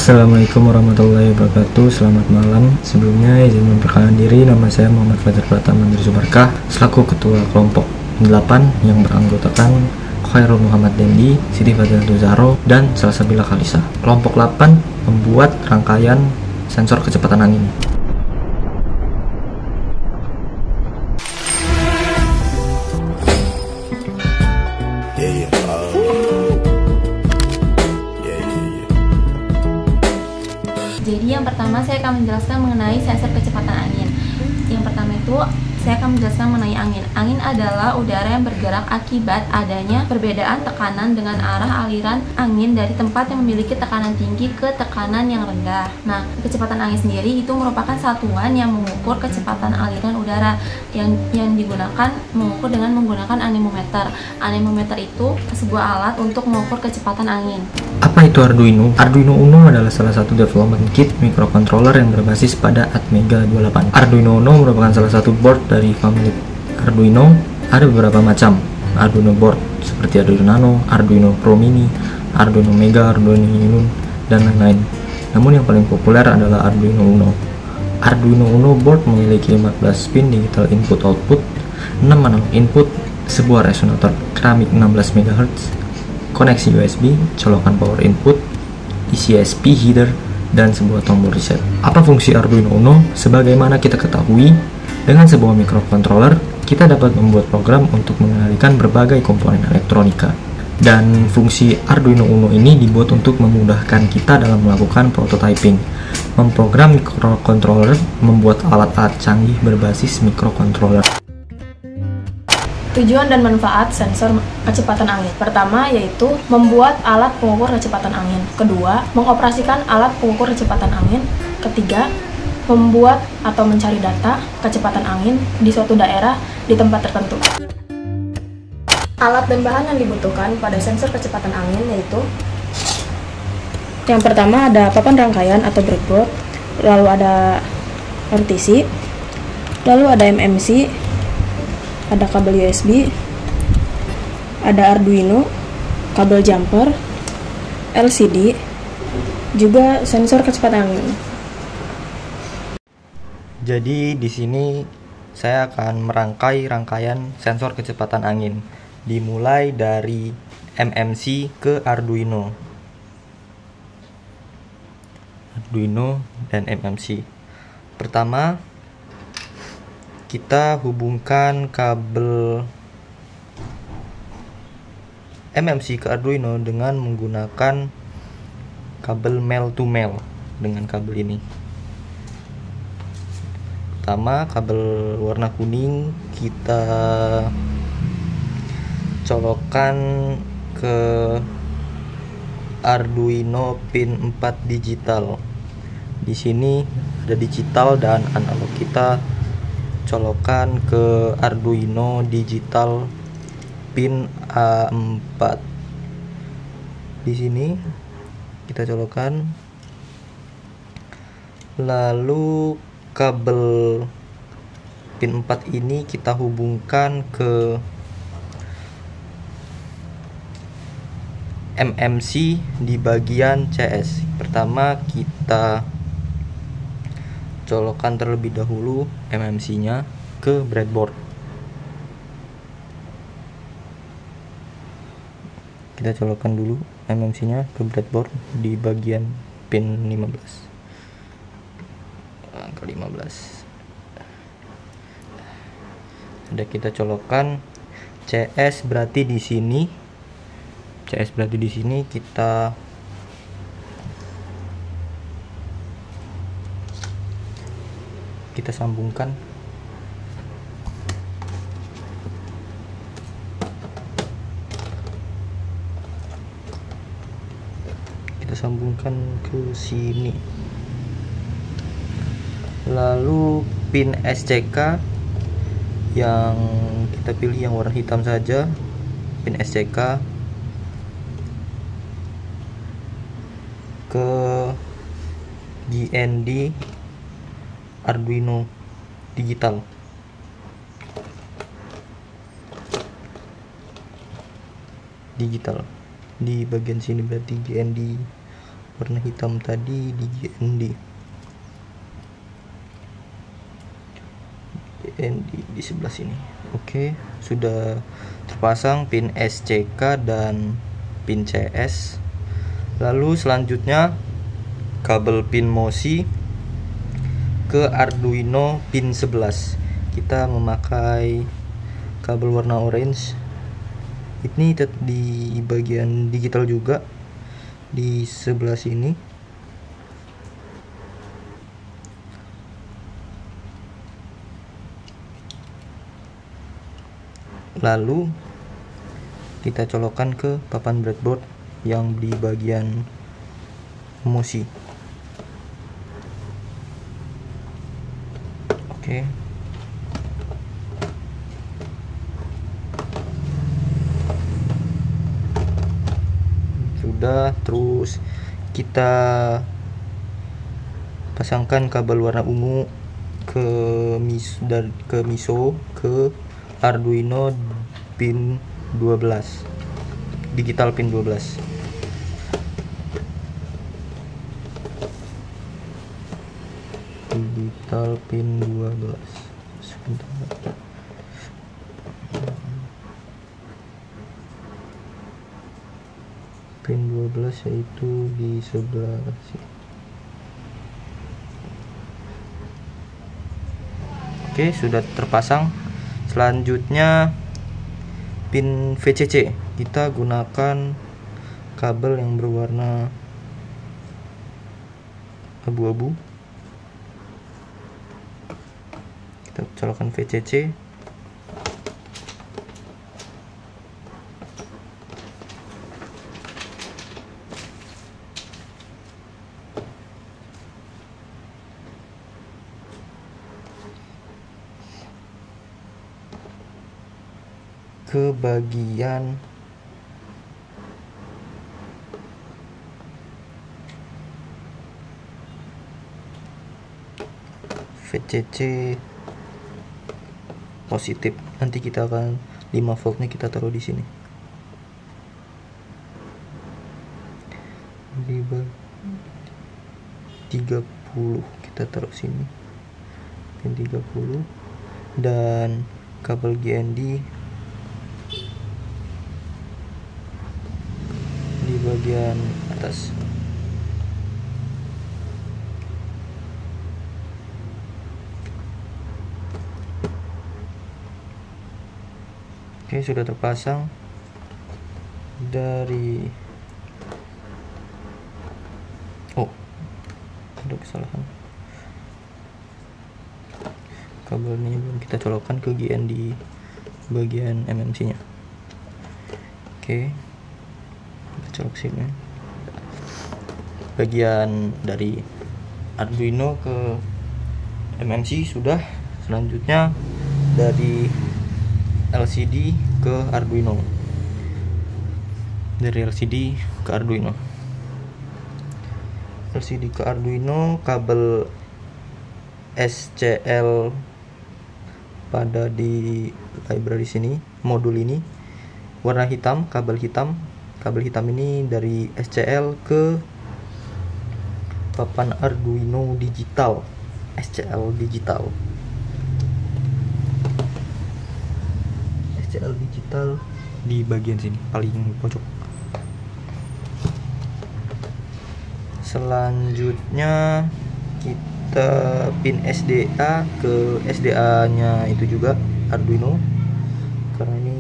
Assalamualaikum warahmatullahi wabarakatuh. Selamat malam. Sebelumnya izin memperkenalkan diri, nama saya Muhammad Fajar Pratama Mandiri Subarkah, selaku ketua kelompok 8 yang beranggotakan Khairul Muhammad Dendi, Siti Fadilatul Zahro, dan Salsabila Kalisa. Kelompok 8 membuat rangkaian sensor kecepatan angin. Jadi yang pertama saya akan menjelaskan mengenai sensor kecepatan angin. Yang pertama itu saya akan menjelaskan mengenai angin. Angin adalah udara yang bergerak akibat adanya perbedaan tekanan dengan arah aliran angin dari tempat yang memiliki tekanan tinggi ke tekanan yang rendah. Nah, kecepatan angin sendiri itu merupakan satuan yang mengukur kecepatan aliran udara yang digunakan mengukur dengan menggunakan anemometer. Anemometer itu sebuah alat untuk mengukur kecepatan angin. Apa itu Arduino? Arduino Uno adalah salah satu development kit microcontroller yang berbasis pada Atmega 28. Arduino Uno merupakan salah satu board dari family Arduino. Ada beberapa macam Arduino board seperti Arduino Nano, Arduino Pro Mini, Arduino Mega, Arduino Uno, dan lain-lain. Namun yang paling populer adalah Arduino Uno. Arduino Uno board memiliki 15 pin digital input-output, 6 analog input, sebuah resonator keramik 16 MHz, koneksi USB, colokan power input, ICSP header, dan sebuah tombol reset. Apa fungsi Arduino Uno? Sebagaimana kita ketahui, dengan sebuah microcontroller, kita dapat membuat program untuk mengendalikan berbagai komponen elektronika. Dan fungsi Arduino Uno ini dibuat untuk memudahkan kita dalam melakukan prototyping. Memprogram microcontroller membuat alat-alat canggih berbasis microcontroller. Tujuan dan manfaat sensor kecepatan angin. Pertama yaitu membuat alat pengukur kecepatan angin. Kedua, mengoperasikan alat pengukur kecepatan angin. Ketiga, membuat atau mencari data kecepatan angin di suatu daerah di tempat tertentu. Alat dan bahan yang dibutuhkan pada sensor kecepatan angin yaitu yang pertama ada papan rangkaian atau breadboard, lalu ada RTC, lalu ada MMC, ada kabel USB, ada Arduino, kabel jumper, LCD, juga sensor kecepatan angin. Jadi di sini saya akan merangkai rangkaian sensor kecepatan angin, dimulai dari MMC ke Arduino dan MMC. Pertama, kita hubungkan kabel MMC ke Arduino dengan menggunakan kabel male to male dengan kabel ini. Pertama, kabel warna kuning kita colokkan ke Arduino pin 4 digital. Di sini ada digital dan analog, kita colokkan ke Arduino digital pin A4. Di sini kita colokkan, lalu kabel pin 4 ini kita hubungkan ke MMC di bagian CS. Pertama kita colokkan terlebih dahulu MMC nya ke breadboard. Kita colokkan dulu MMC nya ke breadboard di bagian pin 15, angka 15. Sudah kita colokkan CS, berarti di sini kita sambungkan ke sini. Lalu pin SCK yang kita pilih yang warna hitam saja, pin SCK ke GND Arduino digital. Di bagian sini berarti GND warna hitam tadi di GND. Di sebelah sini. Oke, sudah terpasang pin SCK dan pin CS. Lalu selanjutnya kabel pin MOSI ke Arduino pin 11. Kita memakai kabel warna orange. Ini di bagian digital juga di sebelah sini. Lalu kita colokkan ke papan breadboard yang di bagian MOSI. Oke. Sudah, terus kita pasangkan kabel warna ungu ke MISO ke Arduino pin 12, digital pin 12. Digital pin 12. Sebentar. Pin 12 yaitu di sebelah sini. Oke, sudah terpasang. Selanjutnya pin VCC, kita gunakan kabel yang berwarna abu-abu. Kita colokkan VCC. Ke bagian VCC positif. Nanti kita akan 5 voltnya kita taruh di sini. Di 30 kita taruh sini. Pin 30 dan kabel GND di bagian atas. Oke, sudah terpasang. Dari ada kesalahan, kabel ini belum kita colokkan ke GND bagian MMC nya. Oke, colok sini bagian dari Arduino ke MMC sudah. Selanjutnya dari LCD ke Arduino, dari LCD ke Arduino. LCD ke Arduino, kabel SCL pada di library sini, modul ini warna hitam, kabel hitam. Kabel hitam ini dari SCL ke papan Arduino digital, SCL digital. SCL digital di bagian sini paling pojok. Selanjutnya kita pin SDA ke SDA nya itu juga Arduino, karena ini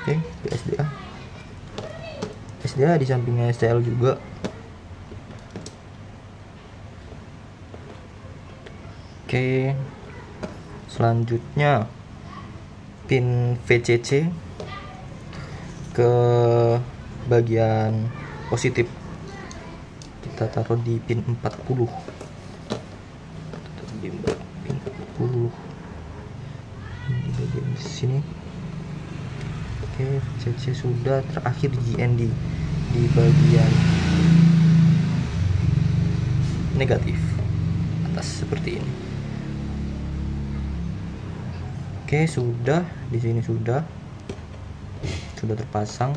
ke SDA di sampingnya SCL juga. Oke, selanjutnya pin VCC ke bagian positif, kita taruh di pin 40. Di pin 40 di bagian sini. Oke, VCC sudah. Terakhir GND di bagian negatif atas seperti ini. Oke, sudah. Di sini sudah terpasang.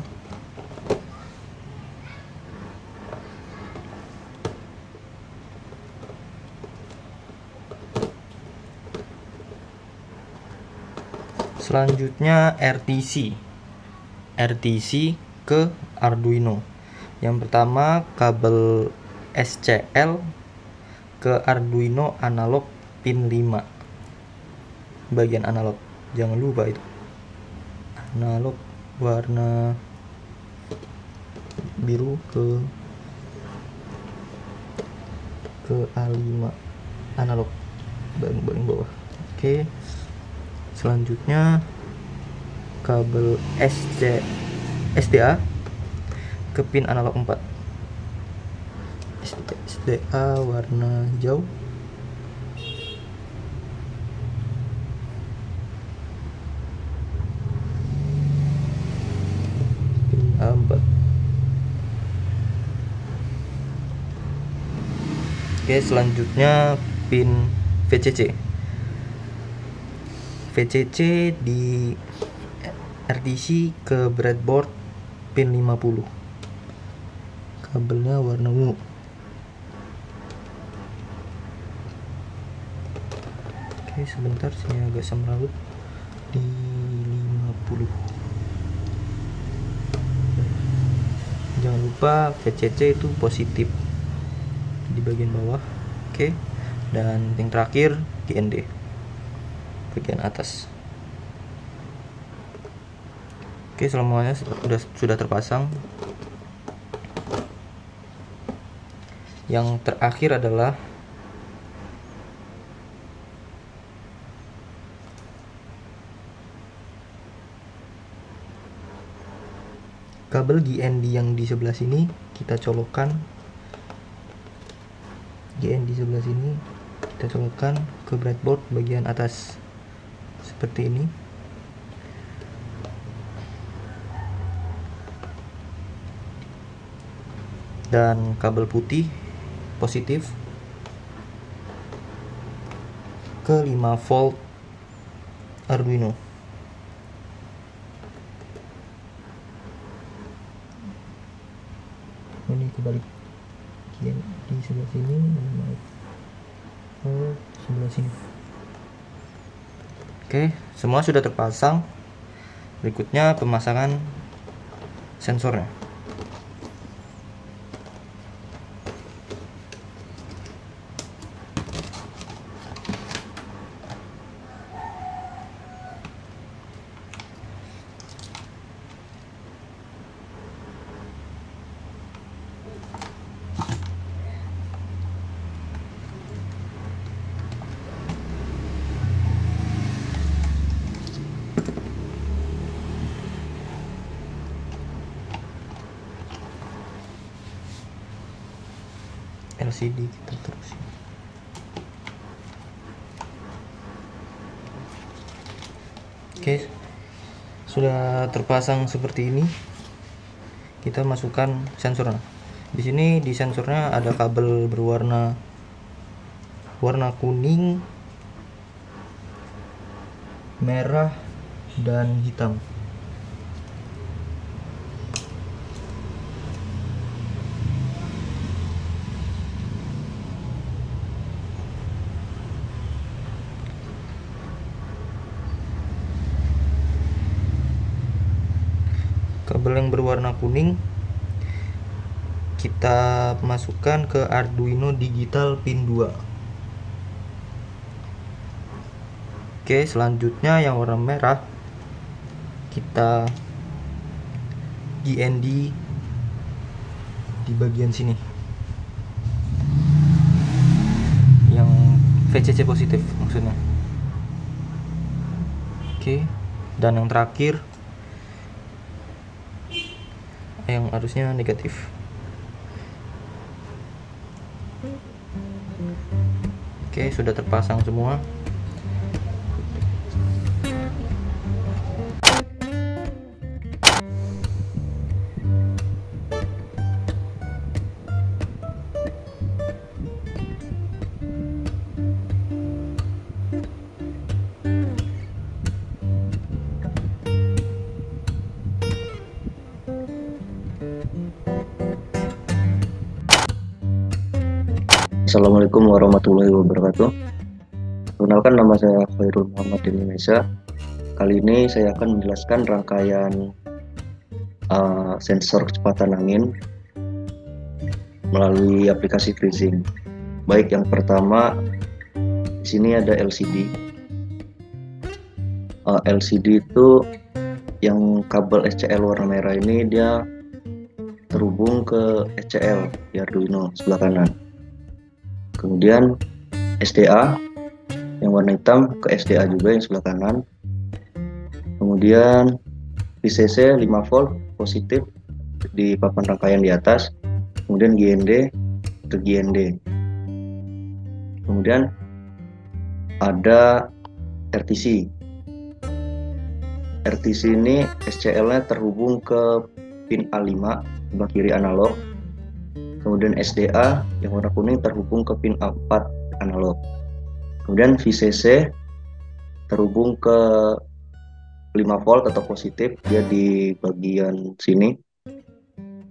Selanjutnya RTC ke Arduino. Yang pertama kabel SCL ke Arduino analog pin 5, bagian analog, jangan lupa itu analog warna biru ke A5 analog bagian bawah. Oke, selanjutnya kabel SDA ke pin analog 4, SDA warna hijau. Pin A4. Oke, selanjutnya pin VCC di RTC ke breadboard pin 50, kabelnya warna ungu. Oke, sebentar, sini agak semrawut di 50. Jangan lupa VCC itu positif di bagian bawah. Oke, dan yang terakhir GND bagian atas. Oke, semuanya sudah terpasang. Yang terakhir adalah kabel GND yang di sebelah sini kita colokkan. GND sebelah sini kita colokkan ke breadboard bagian atas seperti ini. Dan kabel putih positif ke 5 volt Arduino. Ini kebalik, di sebelah sini, sebelah sini. Oke, semua sudah terpasang. Berikutnya pemasangan sensornya. LCD kita terusin. Oke, sudah terpasang seperti ini. Kita masukkan sensornya. Di sini di sensornya ada kabel berwarna kuning, merah, dan hitam. Kabel yang berwarna kuning kita masukkan ke Arduino digital pin 2. Oke, selanjutnya yang warna merah kita GND di bagian sini, yang VCC positif maksudnya. Oke, dan yang terakhir yang harusnya negatif. Oke, sudah terpasang semua. Assalamualaikum warahmatullahi wabarakatuh. Perkenalkan, nama saya Khairul Muhammad Indonesia. Kali ini saya akan menjelaskan rangkaian sensor kecepatan angin melalui aplikasi freezing. Baik, yang pertama di sini ada LCD. LCD itu yang kabel SCL warna merah ini dia terhubung ke SCL di Arduino sebelah kanan. Kemudian SDA yang warna hitam ke SDA juga yang sebelah kanan. Kemudian VCC 5 volt positif di papan rangkaian di atas. Kemudian GND ke GND. Kemudian ada RTC. RTC ini SCL-nya terhubung ke pin A5 sebelah kiri analog. Kemudian SDA yang warna kuning terhubung ke pin A4 analog. Kemudian VCC terhubung ke 5 volt atau positif, dia di bagian sini.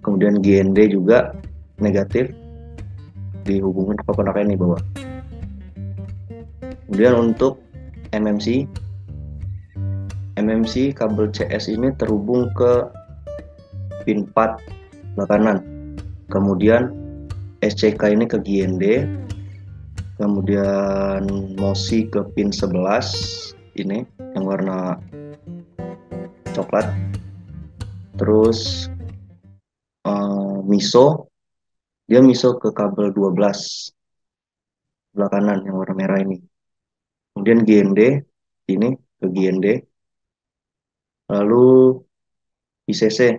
Kemudian GND juga negatif, dihubungkan ke papan rangkaian di bawah. Kemudian untuk MMC kabel CS ini terhubung ke pin 4 sebelah kanan. Kemudian SCK ini ke GND. Kemudian MOSI ke pin 11 ini yang warna coklat. Terus MISO ke kabel 12 sebelah kanan yang warna merah ini. Kemudian GND ini ke GND. Lalu VCC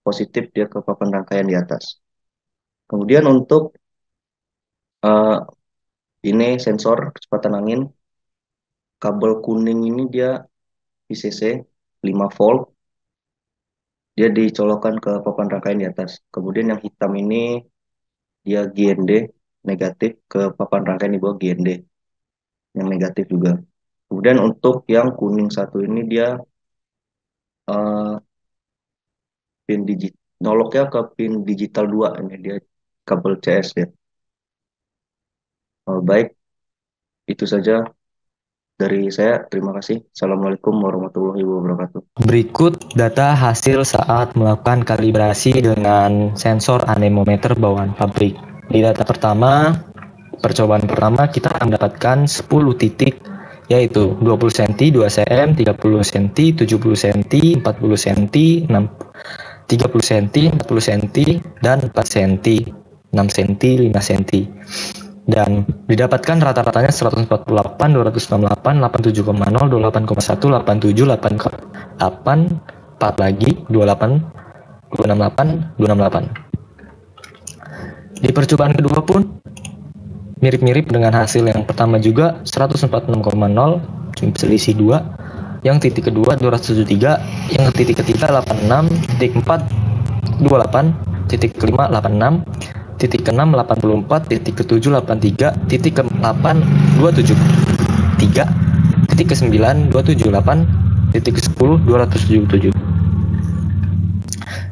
positif dia ke papan rangkaian di atas. Kemudian untuk ini sensor kecepatan angin, kabel kuning ini dia VCC 5 volt, dia dicolokkan ke papan rangkaian di atas. Kemudian yang hitam ini dia GND negatif ke papan rangkaian di bawah, GND yang negatif juga. Kemudian untuk yang kuning satu ini dia pin digital, noloknya ke pin digital 2, ini dia kabel CS ya. Baik, itu saja dari saya. Terima kasih. Assalamualaikum warahmatullahi wabarakatuh. Berikut data hasil saat melakukan kalibrasi dengan sensor anemometer bawaan pabrik. Di data pertama, percobaan pertama kita akan mendapatkan 10 titik, yaitu 20 cm, 2 cm, 30 cm, 70 cm, 40 cm, 30 cm, 40 cm, dan 4 cm, 6 cm, 5 cm. Dan didapatkan rata-ratanya 148, 268, 87,0, 28,1, 87, 88, 4 lagi, 28, 268, 268. Di percobaan kedua pun mirip-mirip dengan hasil yang pertama juga, 146,0, selisih 2. Yang titik kedua 273, yang titik ketiga 86, titik 4 28, titik kelima 86, titik ke-6 84, titik ke-7 83, titik ke-8 273, titik ke-9 278, titik ke-10 277.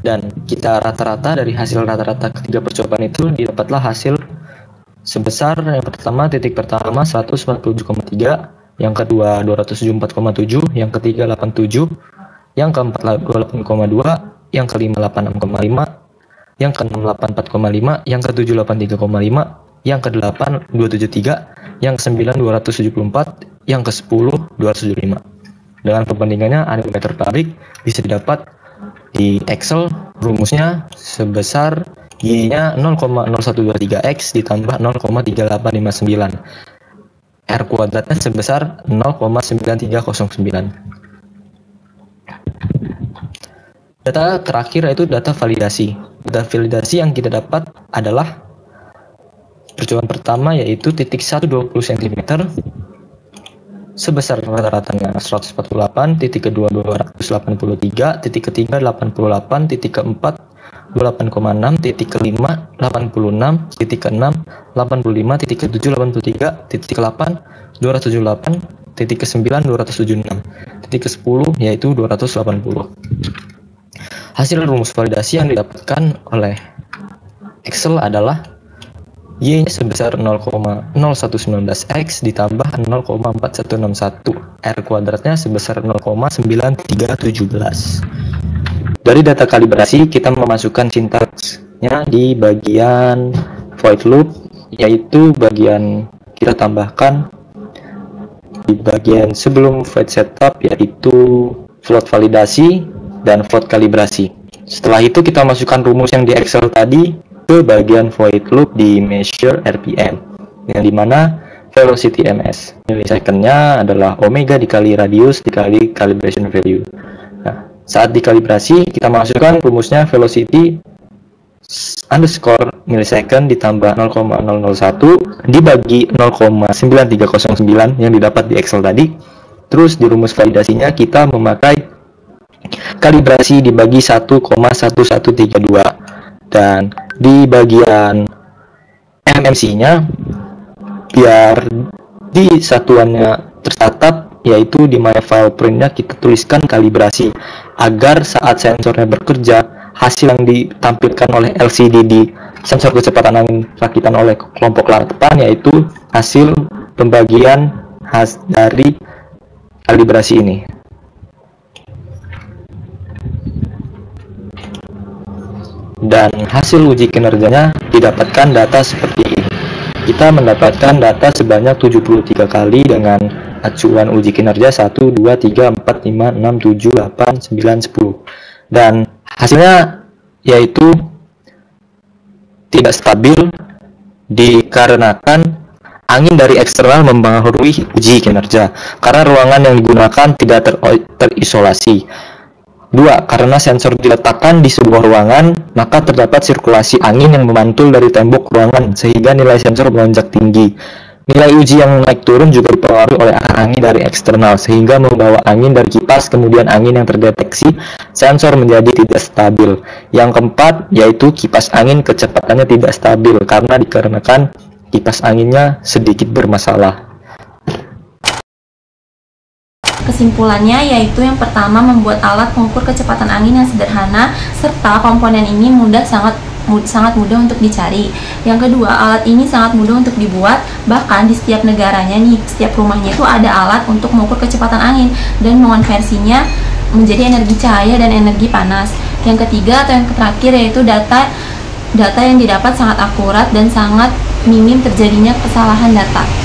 Dan kita rata-rata dari hasil rata-rata ketiga percobaan itu didapatlah hasil sebesar yang pertama, titik pertama 147,3, yang kedua 274,7, yang ketiga 87, yang keempat 28,2, yang kelima 86,5, yang keenam 84,5, yang ketujuh 83,5, yang kedelapan 273, yang kesembilan 274, yang ke-10 275. Dengan perbandingannya anemometer pabrik bisa didapat di Excel, rumusnya sebesar Y-nya 0,0123X ditambah 0,3859. R kuadratnya sebesar 0,9309. Data terakhir yaitu data validasi. Data validasi yang kita dapat adalah percobaan pertama yaitu titik 120 cm sebesar rata-ratanya 148, titik kedua 283, titik ketiga 88, titik keempat 28,6, titik kelima 86, titik keenam 85, titik ketujuh 83, titik ke-8 278, titik ke-9 276, titik ke-10 yaitu 280. Hasil rumus validasi yang didapatkan oleh Excel adalah Y-nya sebesar 0,0119X ditambah 0,4161. R kuadratnya sebesar 0,9317. Dari data kalibrasi, kita memasukkan sintaksnya di bagian void loop, yaitu bagian kita tambahkan di bagian sebelum void setup, yaitu float validasi dan float kalibrasi. Setelah itu kita masukkan rumus yang di Excel tadi ke bagian void loop di measure RPM, yang dimana velocity ms milisecondnya adalah omega dikali radius dikali calibration value. Nah, saat dikalibrasi kita masukkan rumusnya velocity underscore millisecond ditambah 0,001 dibagi 0,9309 yang didapat di Excel tadi. Terus di rumus validasinya kita memakai kalibrasi dibagi 1,1132, dan di bagian MMC-nya biar di satuannya tercatat, yaitu di my file print-nya kita tuliskan kalibrasi, agar saat sensornya bekerja, hasil yang ditampilkan oleh LCD di sensor kecepatan angin rakitan oleh kelompok lapan, yaitu hasil pembagian dari kalibrasi ini. Dan hasil uji kinerjanya didapatkan data seperti ini. Kita mendapatkan data sebanyak 73 kali dengan acuan uji kinerja 1, 2, 3, 4, 5, 6, 7, 8, 9, 10. Dan hasilnya yaitu tidak stabil dikarenakan angin dari eksternal mempengaruhi uji kinerja karena ruangan yang digunakan tidak terisolasi. 2. Karena sensor diletakkan di sebuah ruangan, maka terdapat sirkulasi angin yang memantul dari tembok ruangan sehingga nilai sensor melonjak tinggi. Nilai uji yang naik turun juga dipengaruhi oleh arah angin dari eksternal sehingga membawa angin dari kipas, kemudian angin yang terdeteksi sensor menjadi tidak stabil. Yang keempat yaitu kipas angin kecepatannya tidak stabil karena dikarenakan kipas anginnya sedikit bermasalah. Kesimpulannya yaitu yang pertama, membuat alat pengukur kecepatan angin yang sederhana serta komponen ini sangat mudah untuk dicari. Yang kedua, alat ini sangat mudah untuk dibuat, bahkan di setiap negaranya nih, setiap rumahnya itu ada alat untuk mengukur kecepatan angin dan mengonversinya menjadi energi cahaya dan energi panas. Yang ketiga atau yang terakhir yaitu data yang didapat sangat akurat dan sangat minim terjadinya kesalahan data.